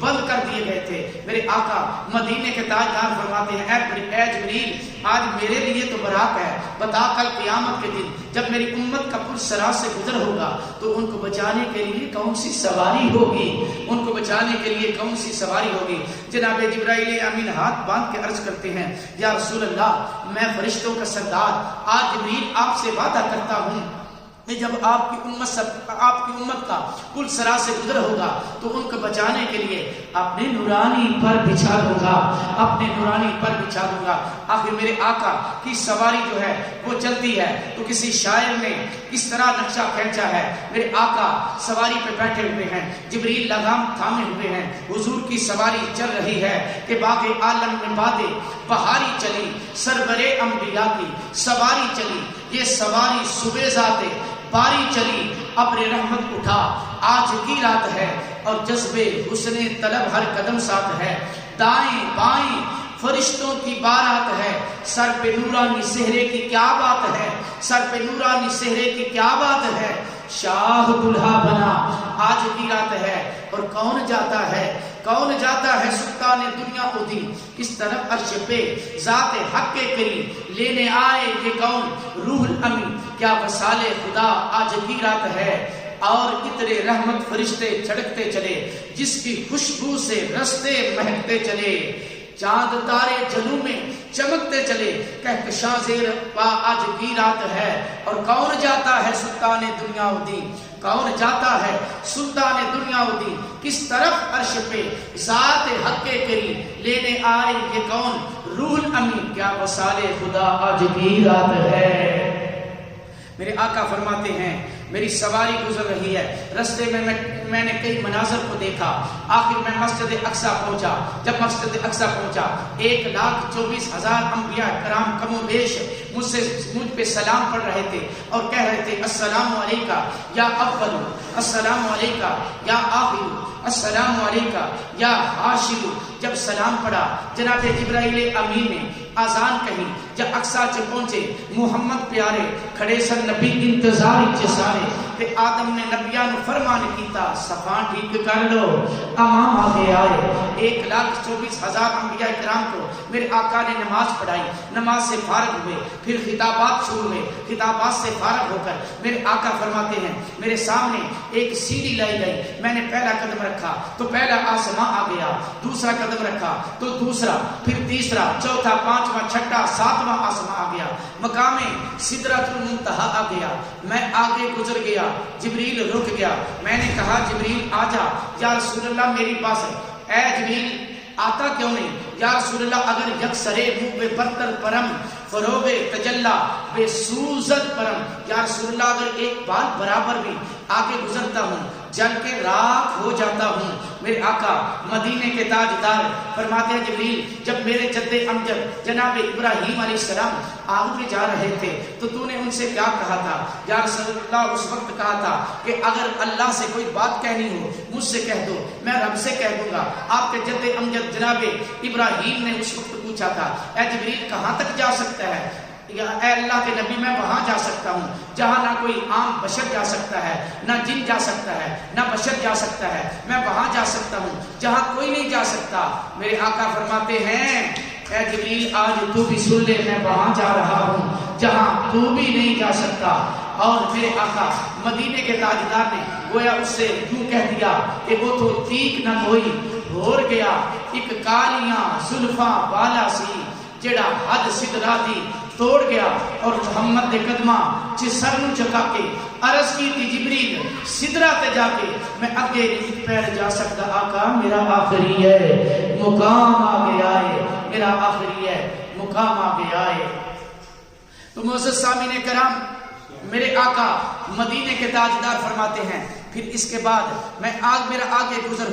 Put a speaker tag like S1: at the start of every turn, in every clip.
S1: بند کر دیے گئے تھے۔ میرے آقا مدینے کے تاجدار فرماتے ہیں اے جبریل آج میرے لیے تو براق ہے، بتا کل قیامت کے دن جب میری امت کا پرسرا سے گزر ہوگا تو ان کو بچانے کے لیے کون سی سواری ہوگی، ان کو بچانے کے لیے کون سی سواری ہوگی۔ جناب جبرائیل امین ہاتھ باندھ کے عرض کرتے ہیں یا رسول اللہ میں فرشتوں کا سردار آج جبریل آپ سے وعدہ کرتا ہوں کہ جب آپ کی امت کا پل سرا سے گزر ہوگا تو ان کو بچانے کے لیے اپنے نورانی پر بچھا دوں گا، اپنے نورانی پر بچھا دوں گا۔ آخر میرے آقا کی سواری جو ہے وہ چلتی ہے تو کسی شاعر نے کس طرح نقشہ کھینچا ہے، میرے آقا سواری پہ بیٹھے ہوئے ہیں، جبریل لگام تھامے ہوئے ہیں، حضور کی سواری چل رہی ہے کہ باغ عالم میں بادیں بہاری چلی، سرور انبیاء کی سواری چلی، یہ سواری صبح ذاتے باری چلی، ابر رحمت اٹھا آج کی رات ہے اور جذبے حسن طلب ہر قدم ساتھ ہے، دائیں بائیں فرشتوں کی بارات ہے، سر پہ نورانی سہرے کی کیا بات ہے، سر پہ نورانی سہرے کی کیا بات ہے، شاہ دلہا بنا آج کی رات ہے اور کون جاتا ہے، کون جاتا ہے سلطان دنیا کو دی کس طرف عرش پہ ذات حق کے کریم لینے آئے یہ کون روح الامین، کیا وصال خدا آج کی رات ہے اور اتنے رحمت فرشتے چھڑکتے چلے، جس کی خوشبو سے رستے مہکتے چلے، چاند تارے جلو میں چمکتے چلے، کہکشاں زیر پا آج کی رات ہے اور کون جاتا ہے سلطان دنیا الدین، کون جاتا ہے سلطان دنیا الدین کس طرف عرش پہ ذات حق کے کریم لینے آئے یہ کون روح الامین، کیا وصال خدا آج کی رات ہے۔ میرے آقا فرماتے ہیں میری سواری گزر رہی ہے، رستے میں نے کئی مناظر کو دیکھا، آخر میں مسجد اقصی پہنچا، جب مسجد اقصی پہنچا 1,24,000 انبیاء کرام کم و بیش مجھ پہ سلام پڑھ رہے تھے اور کہہ رہے تھے السلام علیکہ یا اول، السلام علیکہ یا آخر، السلام علیکہ یا حاشر۔ جب سلام پڑھا جناب جبرائیل امین نے آزان کہی، جب اقصی چ پہنچے محمد پیارے کھڑے سن نبی انتظار چ سارے، تے آدم نے نبیاں نو فرمان کیتا صفاں ٹھیک کر لو امام آگے آئے۔ 1,24,000 انبیاء کرام کو میرے آقا نے نماز پڑھائی، نماز سے فارغ ہوئے، پھر خطابات شروع ہوئے، خطابات سے فارغ ہو کر میرے آقا فرماتے ہیں میرے سامنے ایک سیڑھی لائی گئی، میں نے پہلا قدم رکھا تو پہلا آسماں آ گیا، دوسرا قدم رکھا تو دوسرا، پھر تیسرا، چوتھا، پانچواں، چھٹا، ساتواں آسماں آ گیا، مقام سدرۃ المنتہا آ گیا، میں آگے گزر گیا، جبریل رک گیا، میں نے کہا جبریل آ جا یا رسول اللہ میری پاس ہے، اے جبریل آتا کیوں نہیں یا رسول اللہ، اگر یکسرے منہ بے برتر پرم فروغ تجلا بے سوزت پرم، یا رسول اللہ اگر ایک بار برابر بھی آگے گزرتا ہوں جل کے راکھ ہو جاتا ہوں۔ میرے آقا مدینے کے تاجدار فرماتے ہیں جبریل جب میرے جد امجد جناب ابراہیم علیہ السلام آگ میں جا رہے تھے تو نے ان سے کیا کہا تھا؟ یا رسول اللہ اس وقت کہا تھا کہ اگر اللہ سے کوئی بات کہنی ہو مجھ سے کہہ دو، میں رب سے کہہ دوں گا۔ آپ کے جد امجد جناب ابراہیم نے اس وقت پوچھا تھا اے جبریل کہاں تک جا سکتا ہے؟ یا اے اللہ کے نبی میں وہاں جا سکتا ہوں جہاں نہ کوئی عام بشر جا سکتا ہے، نہ جن جا سکتا ہے، نہ بشر جا سکتا ہے، میں وہاں جا سکتا ہوں جہاں کوئی نہیں جا سکتا۔ میرے آقا فرماتے ہیں اے جبریل آج تو بھی سن لے، میں وہاں جا رہا ہوں جہاں تو بھی نہیں جا سکتا۔ اور میرے آقا مدینے کے تاجدار نے گویا اس سے یوں کہہ دیا کہ وہ تو تیک نہ کوئی ہور گیا، ایک کالیاں زلفاں والا سی جڑا حد سدرا دی توڑ گیا، اور محمد دے قدماں چ سر نو چکا کے عرض کی تھی جبریل سدرا تے جا کے میں اگے نہیں پیر جا سکتا، آقا میرا آخری ہے مقام آ گیا ہے، میرا آخری ہے مقام آ گیا ہے۔ تو معزز سامعین کرام میرے آقا مدینے کے تاجدار فرماتے ہیں پھر اس کے بعد میرا آگے گزر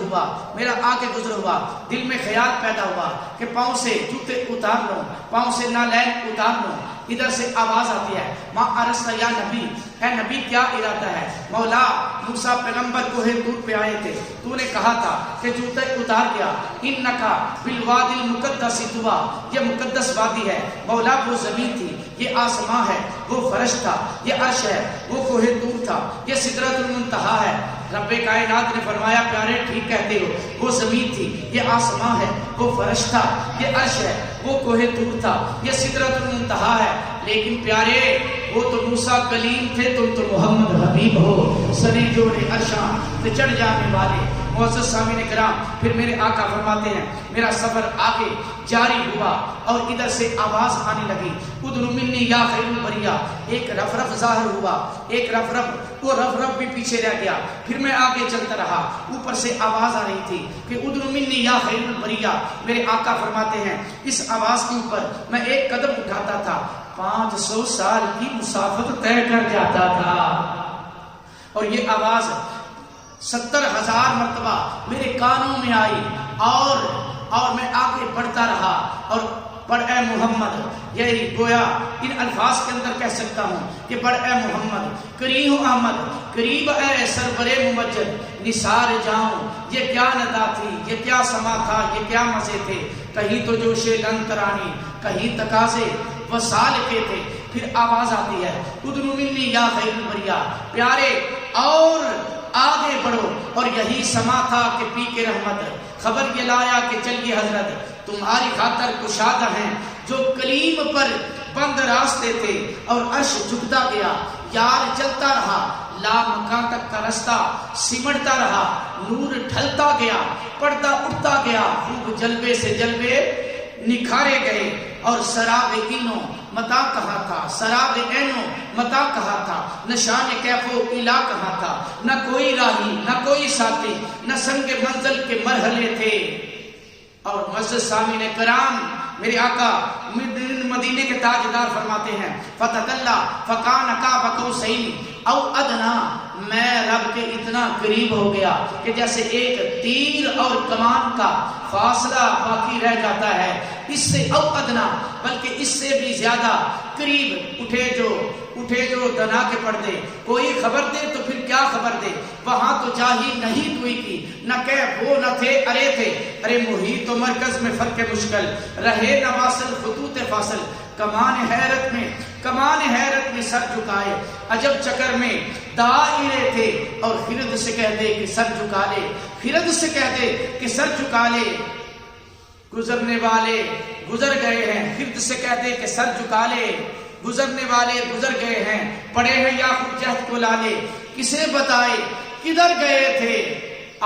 S1: ہوا، دل میں خیال پیدا ہوا کہ پاؤں سے جوتے اتار لوں، پاؤں سے نالین اتار لوں، ادھر سے آواز آتی ہے ماں ارسطا یا نبی، اے نبی کیا ارادہ ہے؟ مولا موسیٰ پیغمبر کوہ طور پہ آئے تھے، تو نے کہا تھا کہ جوتے اتار گیا، انکا بالوادی المقدس طویٰ، یہ مقدس وادی ہے، مولا وہ زمین تھی، یہ آسمان ہے، وہ فرش تھا، یہ عرش ہے، وہ کوہ طور تھا، یہ سدرۃ المنتہا ہے، رب کائنات نے فرمایا پیارے ٹھیک کہتے ہو، وہ زمین تھی، یہ آسمان ہے، وہ فرش تھا، یہ عرش ہے، وہ کوہ طور تھا، یہ سدرۃ المنتہا ہے، لیکن پیارے وہ تو موسیٰ کلیم تھے، تم تو محمد حبیب ہو، سنے جوڑے عرشاں تے چڑھ جانے والے۔ معزز سامعین کرام، پھر میرے آقا فرماتے ہیں میرا سفر آگے جاری ہوا اور ادھر سے آواز آنے لگی، ادنو منی یا خیر البریہ، ایک رفرف ظاہر ہوا، ایک رفرف، وہ رفرف بھی پیچھے رہ گیا، پھر میں آگے چلتا رہا، اوپر سے آواز آ رہی تھی کہ ادنو منی یا خیر البریہ۔ میرے آقا فرماتے ہیں اس آواز کے اوپر میں ایک قدم اٹھاتا تھا 500 سال کی مسافت طے کر جاتا تھا، اور یہ آواز 70,000 مرتبہ میرے کانوں میں آئی، اور میں آگے بڑھتا رہا اور بڑھ اے محمد، یہی گویا ان الفاظ کے اندر کہہ سکتا ہوں کہ بڑھ اے محمد، قریب احمد، قریب اے سرور ممجد، نثار جاؤں، یہ کیا ندا تھی، یہ کیا سما تھا، یہ کیا مزے تھے، کہیں تو جوش لن ترانی، کہیں تقاضے وصال کے تھے۔ پھر آواز آتی ہے ادنو منی یا خیر البریہ، پیارے اور آگے بڑھو، اور یہی سما تھا کہ پی کے رحمت خبر یہ لایا کہ چلیے حضرت تمہاری خاطر کشادہ ہیں، جو کلیم پر بند راستے تھے اور عرش جھکتا گیا، یار چلتا رہا، لا مکان تک کا رستہ سمٹتا رہا، نور ڈھلتا گیا، پردہ اٹھتا گیا، خوب جلوے سے جلوے نکھارے گئے، اور سراب اینو متا کہاں تھا، سراب اینو متا کہاں تھا، نشان کیف و الا کہاں تھا، نہ کوئی راہی نہ کوئی ساتھی، نہ سنگ منزل کے مرحلے تھے۔ اور معزز سامعین کرام، میرے آقا مدینے کے تاجدار فرماتے ہیں فتدلی فکان قاب قوسین او ادنا، میں رب کے اتنا قریب ہو گیا کہ جیسے ایک تیر اور کمان کا فاصلہ باقی رہ جاتا ہے، اس سے او ادنا، بلکہ اس سے بھی زیادہ قریب، اٹھے جو دنا کے پردے، کوئی خبر دے تو پھر کیا خبر دے، وہاں تو جاہی نہیں کوئی کی، نہ کیف وہ نہ تھے ارے تھے، ارے محیط و مرکز میں فرق مشکل، رہے نہ واصل خطوط فاصل، کمان حیرت میں سر جھکائے، عجب چکر میں دائرے تھے، اور خرد سے کہہ دے کہ سر جھکا لے، خرد سے کہہ دے کہ سر جھکا لے، گزرنے والے گزر گئے ہیں، خرد سے کہہ دے کہ سر جھکا لے، گزرنے والے گزر گئے ہیں، پڑے ہیں یا خود جہد کو لالے، کسے بتائے کدھر گئے تھے،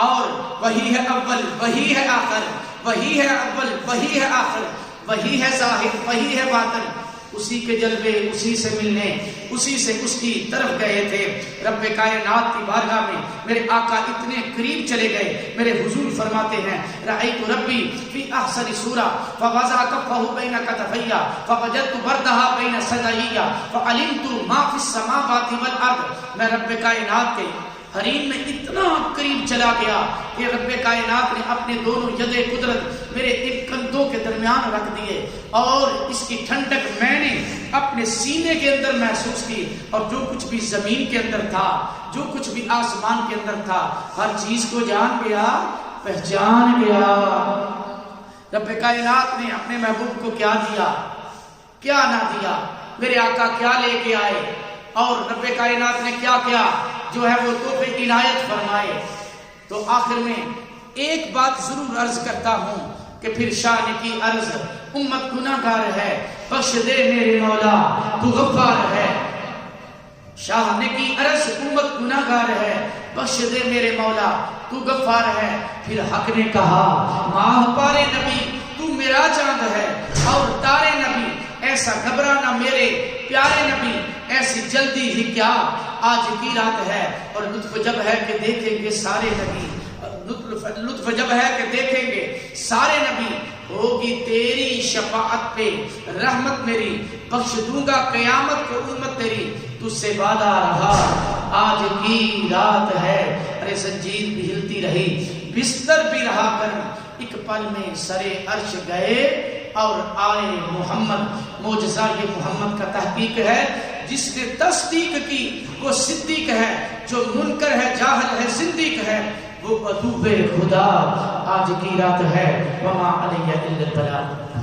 S1: اور وہی ہے اول وہی ہے آخر، وہی ہے اول وہی ہے آخر، وہی ہے ظاہر وہی ہے باطن، اسی کے جلوے اسی سے ملنے، اسی سے اس کی طرف گئے تھے۔ رب کائنات کی بارگاہ میں میرے آقا اتنے قریب چلے گئے، میرے حضور فرماتے ہیں رأیت ربی فی احسن صورہ فوضع کفہ بین کتفیہ فوجدت بردہا بین صدعیہ فعلمت ما فی السماوات والارض، میں رب کائنات کے حریم میں اتنا قریب چلا گیا کہ رب کائنات نے اپنے دونوں ید قدرت میرے ان کندھوں کے درمیان رکھ دیے، اور اس کی ٹھنڈک میں نے اپنے سینے کے اندر محسوس کی، اور جو کچھ بھی زمین کے اندر تھا، جو کچھ بھی آسمان کے اندر تھا، ہر چیز کو جان گیا، پہچان گیا۔ رب کائنات نے اپنے محبوب کو کیا دیا، کیا نہ دیا، میرے آقا کیا لے کے آئے، اور رب کائنات نے کیا کیا جو ہے وہ تحفے عنایت فرمائے۔ تو آخر میں ایک بات ضرور عرض کرتا ہوں کہ پھر شان کی عرض، امت گناہگار ہے، بخش دے میرے مولا تو غفار ہے، شان کی عرض امت گناہگار ہے، بخش دے میرے مولا تو غفار ہے۔ پھر حق نے کہا ماہ پارے نبی تو میرا چاند ہے، اور تارے نبی ایسا گھبرانا میرے پیارے نبی، ایسی جلدی ہی کیا، آج کی رات ہے، اور لطف جب ہے کہ دیکھیں گے سارے نبی، لطف جب ہے کہ دیکھیں گے سارے نبی، ہوگی تیری شفاعت پہ رحمت میری، بخش دوں گا قیامت کو امت تیری، تجھ سے وعدہ رہا آج کی رات ہے۔ ارے زنجیر بھی ہلتی رہی، بستر بھی رہا گرم، ایک پل میں سرے عرش گئے اور آئے محمد۔ معجزہ یہ محمد کا تحقیق ہے، جس نے تصدیق کی وہ صدیق ہے، جو منکر ہے جاہل ہے زندیق ہے وہ عدو خدا۔ آج کی رات ہے وما علیہ الا البلاغ۔